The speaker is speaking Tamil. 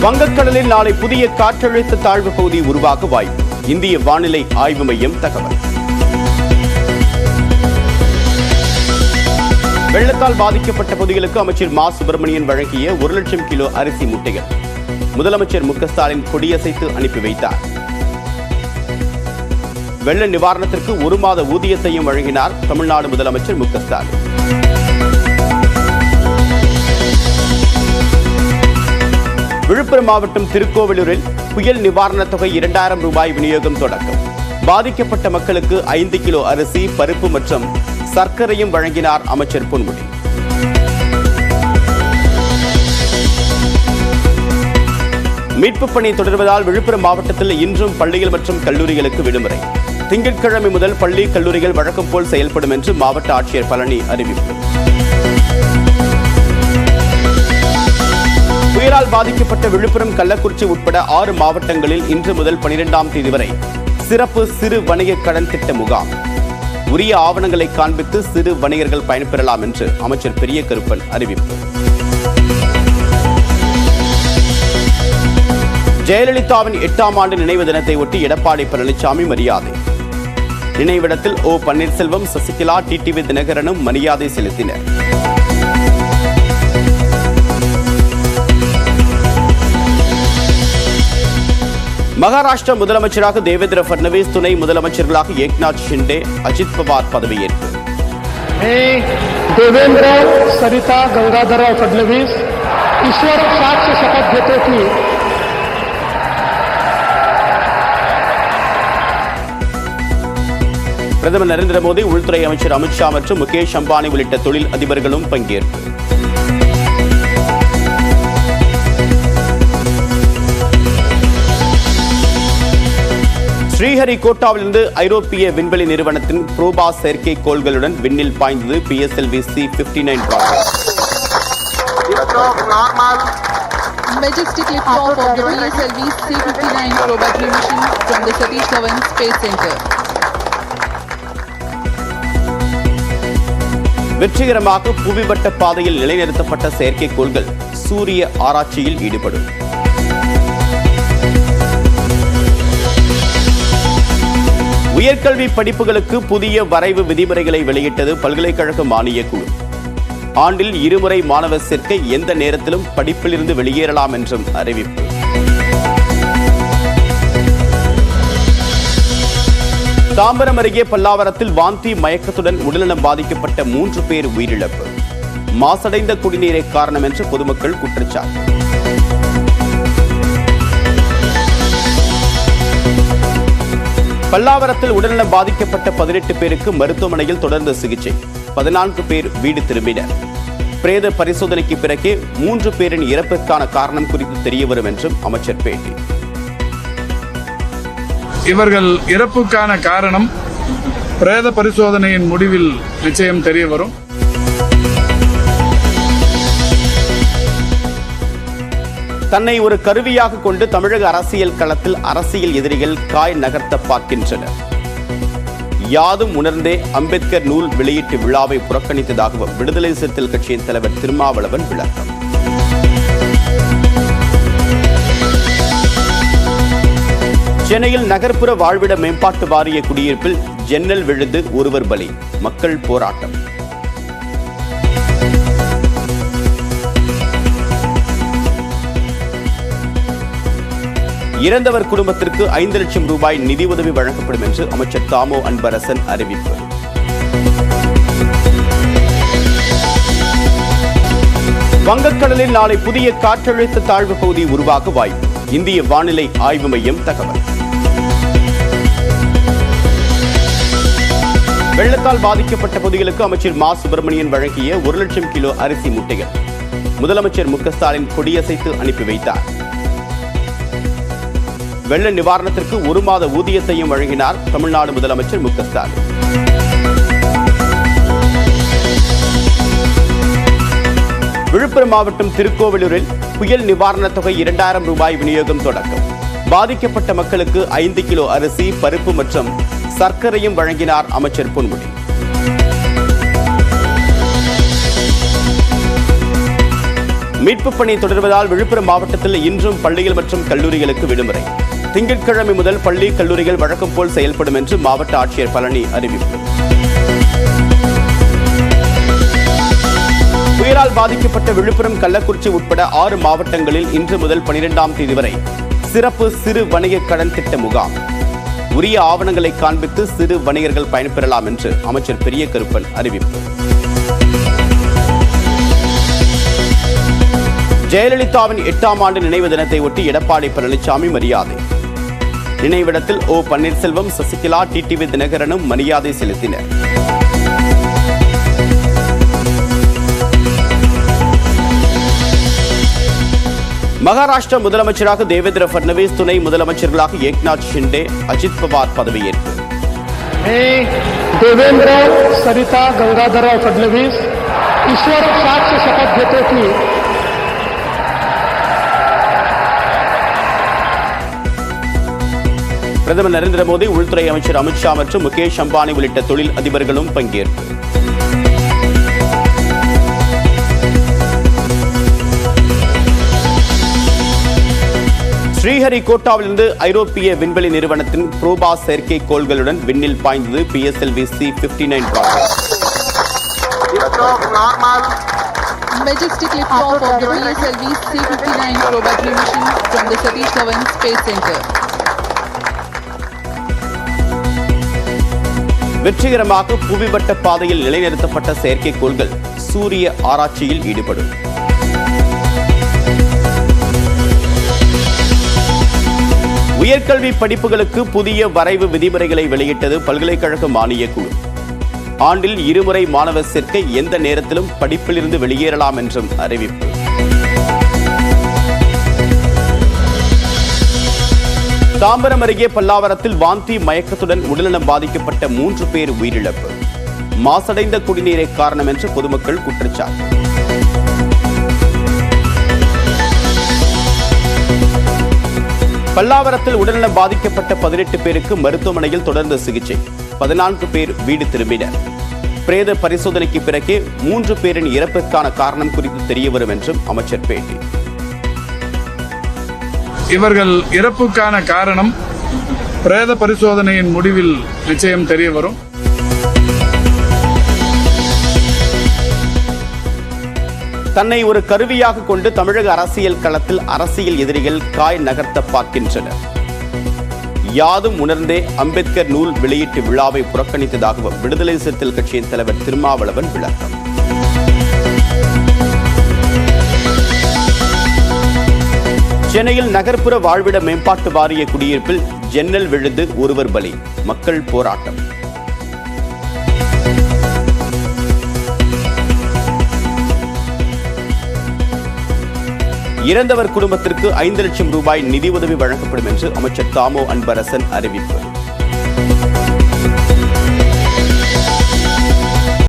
வங்கக்கடலில் நாளை புதிய காற்றழுத்த தாழ்வு பகுதி உருவாக வாய்ப்பு. இந்திய வானிலை ஆய்வு மையம் தகவல். வெள்ளத்தால் பாதிக்கப்பட்ட பகுதிகளுக்கு அமைச்சர் மா சுப்பிரமணியன் வழங்கிய 1 லட்சம் கிலோ அரிசி மூட்டைகள் முதலமைச்சர் மு க ஸ்டாலின் கொடியசைத்து அனுப்பி வைத்தார். வெள்ள நிவாரணத்திற்கு 1 மாத ஊதியத்தையும் வழங்கினார் தமிழ்நாடு முதலமைச்சர் மு க ஸ்டாலின். விழுப்புரம் மாவட்டம் திருக்கோவிலூரில் புயல் நிவாரணத் தொகை 2000 ரூபாய் விநியோகம் தொடக்கம். பாதிக்கப்பட்ட மக்களுக்கு 5 கிலோ அரிசி, பருப்பு மற்றும் சர்க்கரையும் வழங்கினார் அமைச்சர் பொன்முடி. மீட்புப் பணி தொடர்வதால் விழுப்புரம் மாவட்டத்தில் இன்றும் பள்ளிகள் மற்றும் கல்லூரிகளுக்கு விடுமுறை. திங்கட்கிழமை முதல் பள்ளி, கல்லூரிகள் வழக்கம் போல் செயல்படும் என்று மாவட்ட ஆட்சியர் பழனி அறிவிப்பு. புயலால் பாதிக்கப்பட்ட விழுப்புரம், கள்ளக்குறிச்சி உட்பட 6 மாவட்டங்களில் இன்று முதல் 12ஆம் தேதி வரை சிறப்பு சிறு வணிக கடன் திட்ட முகாம். உரிய ஆவணங்களை காண்பித்து சிறு வணிகர்கள் பயன்பெறலாம் என்று அமைச்சர் பெரிய கருப்பன் அறிவிப்பு. ஜெயலலிதாவின் 8ஆம் ஆண்டு நினைவு தினத்தை ஒட்டி எடப்பாடி பழனிசாமி மரியாதை. நினைவிடத்தில் ஓ பன்னீர்செல்வம், சசிகலா, டிடிவி தினகரனும் மரியாதை செலுத்தினர். மகாராஷ்டிரா முதலமைச்சராக தேவேந்திர பட்னவிஸ், துணை முதலமைச்சர்களாக ஏக்நாத் ஷிண்டே, அஜித் பவார் பதவியேற்பு. देवेंद्र सरिता गंगाधरराव फडणवीस ईश्वर साक्ष शपथ घेतो की பிரதமர் நரேந்திர மோடி, உள்துறை அமைச்சர் அமித்ஷா மற்றும் முகேஷ் அம்பானி உள்ளிட்ட தொழில் அதிபர்களும் பங்கேற்பு. ஸ்ரீஹரிகோட்டாவிலிருந்து ஐரோப்பிய விண்வெளி நிறுவனத்தின் புரோபாஸ் செயற்கைக்கோள்களுடன் விண்ணில் பாய்ந்தது PSLV C-59 rocket. Majestic liftoff of the PSLV C-59 probatory mission from the Satish Dhawan Space Center. வெற்றிகரமாக புவிவட்ட பாதையில் நிலைநிறுத்தப்பட்ட செயற்கைக்கோள்கள் சூரிய ஆராய்ச்சியில் ஈடுபடும். உயர்கல்வி படிப்புகளுக்கு புதிய வரைவு விதிமுறைகளை வெளியிட்டது பல்கலைக்கழக மானியக் குழு. ஆண்டில் 2 முறை மாணவர் சேர்க்கை, எந்த நேரத்திலும் படிப்பிலிருந்து வெளியேறலாம் என்றும் அறிவிப்பு. தாம்பரம் அருகே பல்லாவரத்தில் வாந்தி, மயக்கத்துடன் உடல்நலம் பாதிக்கப்பட்ட 3 பேர் உயிரிழப்பு. மாசடைந்த குடிநீரே காரணம் என்று பொதுமக்கள் குற்றச்சாட்டு. பல்லாவரத்தில் உடல்நலம் பாதிக்கப்பட்ட 18 பேருக்கு மருத்துவமனையில் தொடர்ந்து சிகிச்சை. 14 பேர் வீடு திரும்பினர். பிரேத பரிசோதனைக்கு பிறகே 3 பேரின் இறப்பிற்கான காரணம் குறித்து தெரியவரும் என்றும் அமைச்சர் பேட்டி. இவர்கள் இறப்புக்கான காரணம் பிரேத பரிசோதனையின் முடிவில் நிச்சயம் தெரிய வரும். தன்னை ஒரு கருவியாக கொண்டு தமிழக அரசியல் களத்தில் அரசியல் எதிரிகள் காய் நகர்த்த பார்க்கின்றனர். யாதும் உணர்ந்தே அம்பேத்கர் நூல் வெளியீட்டு விழாவை புறக்கணித்ததாகவும் விடுதலை சிறுத்தைகள் கட்சியின் தலைவர் திருமாவளவன் விளக்கம். சென்னையில் நகர்ப்புற வாழ்விட மேம்பாட்டு வாரிய குடியிருப்பில் ஜன்னல் விழுந்து ஒருவர் பலி, மக்கள் போராட்டம். இறந்தவர் குடும்பத்திற்கு 5 லட்சம் ரூபாய் நிதி உதவி வழங்கப்படும் என்று அமைச்சர் தாமோ அன்பரசன் அறிவிப்பு. வங்கக்கடலில் நாளை புதிய காற்றழுத்த தாழ்வு பகுதி உருவாக வாய்ப்பு. இந்திய வானிலை ஆய்வு மையம் தகவல். வெள்ளத்தால் பாதிக்கப்பட்ட பகுதிகளுக்கு அமைச்சர் மா சுப்பிரமணியன் வழங்கிய 1 லட்சம் கிலோ அரிசி மூட்டைகள் முதலமைச்சர் மு க ஸ்டாலின் கொடியசைத்து அனுப்பி வைத்தார். வெள்ள நிவாரணத்திற்கு 1 மாத ஊதியத்தையும் வழங்கினார் தமிழ்நாடு முதலமைச்சர் மு க ஸ்டாலின். விழுப்புரம் மாவட்டம் திருக்கோவிலூரில் புயல் நிவாரணத் தொகை 2000 ரூபாய் விநியோகம் தொடக்கம். பாதிக்கப்பட்ட மக்களுக்கு 5 கிலோ அரிசி, பருப்பு மற்றும் சர்க்கரையும் வழங்கினார் அமைச்சர் பொன்முடி. மீட்புப் பணி தொடர்வதால் விழுப்புரம் மாவட்டத்தில் இன்றும் பள்ளிகள் மற்றும் கல்லூரிகளுக்கு விடுமுறை. திங்கட்கிழமை முதல் பள்ளி கல்லூரிகள் வழக்கம் போல் செயல்படும் என்று மாவட்ட ஆட்சியர் பழனி அறிவிப்பு. புயலால் பாதிக்கப்பட்ட விழுப்புரம், கள்ளக்குறிச்சி உட்பட 6 மாவட்டங்களில் இன்று முதல் 12ஆம் தேதி வரை சிறப்பு சிறு வணிக கடன் திட்ட முகாம். உரிய ஆவணங்களை காண்பித்து சிறு வணிகர்கள் பயன்பெறலாம் என்று அமைச்சர் பெரிய கருப்பன் அறிவிப்பு. ஜெயலலிதாவின் 8ஆம் ஆண்டு நினைவு தினத்தை ஒட்டி எடப்பாடி பழனிசாமி மரியாதை. நினைவிடத்தில் ஓ பன்னீர்செல்வம், சசிகலா, டிடிவி தினகரனும் மரியாதை செலுத்தினர். மகாராஷ்டிரா முதலமைச்சராக தேவேந்திர பட்னவிஸ், துணை முதலமைச்சர்களாக ஏக்நாத் ஷிண்டே, அஜித் பவார் பதவியேற்பு. देवेंद्र सरिता गंगाधरराव फडणवीस ईश्वर साक्ष शपथ घेतो की பிரதமர் நரேந்திர மோடி, உள்துறை அமைச்சர் அமித்ஷா மற்றும் முகேஷ் அம்பானி உள்ளிட்ட தொழில் அதிபர்களும் பங்கேற்பு. ஸ்ரீஹரிகோட்டாவிலிருந்து ஐரோப்பிய விண்வெளி நிறுவனத்தின் புரோபாஸ் செயற்கைக்கோள்களுடன் விண்ணில் பாய்ந்தது PSLV C-59 rocket. Majestic liftoff of the PSLV C-59 probatory mission from the Satish Dhawan Space Center. வெற்றிகரமாக புவிவட்ட பாதையில் நிலைநிறுத்தப்பட்ட செயற்கைக்கோள்கள் சூரிய ஆராய்ச்சியில் ஈடுபடும். உயர்கல்வி படிப்புகளுக்கு புதிய வரைவு விதிமுறைகளை வெளியிட்டது பல்கலைக்கழக மானியக் குழு. ஆண்டில் 2 முறை மாணவர் சேர்க்கை, எந்த நேரத்திலும் படிப்பிலிருந்து வெளியேறலாம் என்றும் அறிவிப்பு. தாம்பரம் அருகே பல்லாவரத்தில் வாந்தி மயக்கத்துடன் உடல்நலம் பாதிக்கப்பட்ட 3 பேர் உயிரிழப்பு. மாசடைந்த குடிநீரே காரணம் என்று பொதுமக்கள் குற்றச்சாட்டு. பல்லாவரத்தில் உடல்நலம் பாதிக்கப்பட்ட 18 பேருக்கு மருத்துவமனையில் தொடர்ந்த சிகிச்சை. 14 பேர் வீடு திரும்பினர். பிரேத பரிசோதனைக்கு பிறகே 3 பேரின் இறப்பிற்கான காரணம் குறித்து தெரியவரும் என்றும் அமைச்சர் பேட்டி. இவர்கள் இறப்புக்கான காரணம் பிரேத பரிசோதனையின் முடிவில் நிச்சயம் தெரிய வரும். தன்னை ஒரு கருவியாக கொண்டு தமிழக அரசியல் களத்தில் அரசியல் எதிரிகள் காய் நகர்த்த பார்க்கின்றனர். யாதும் உணர்ந்தே அம்பேத்கர் நூல் வெளியீட்டு விழாவை புறக்கணித்ததாகவும் விடுதலை சிறுத்தைகள் கட்சியின் தலைவர் திருமாவளவன் விளக்கம். சென்னையில் நகர்ப்புற வாழ்விட மேம்பாட்டு வாரிய குடியிருப்பில் ஜன்னல் விழுந்து ஒருவர் பலி, மக்கள் போராட்டம். இறந்தவர் குடும்பத்திற்கு 5 லட்சம் ரூபாய் நிதி உதவி வழங்கப்படும் என்று அமைச்சர் தாமோ அன்பரசன் அறிவிப்பு.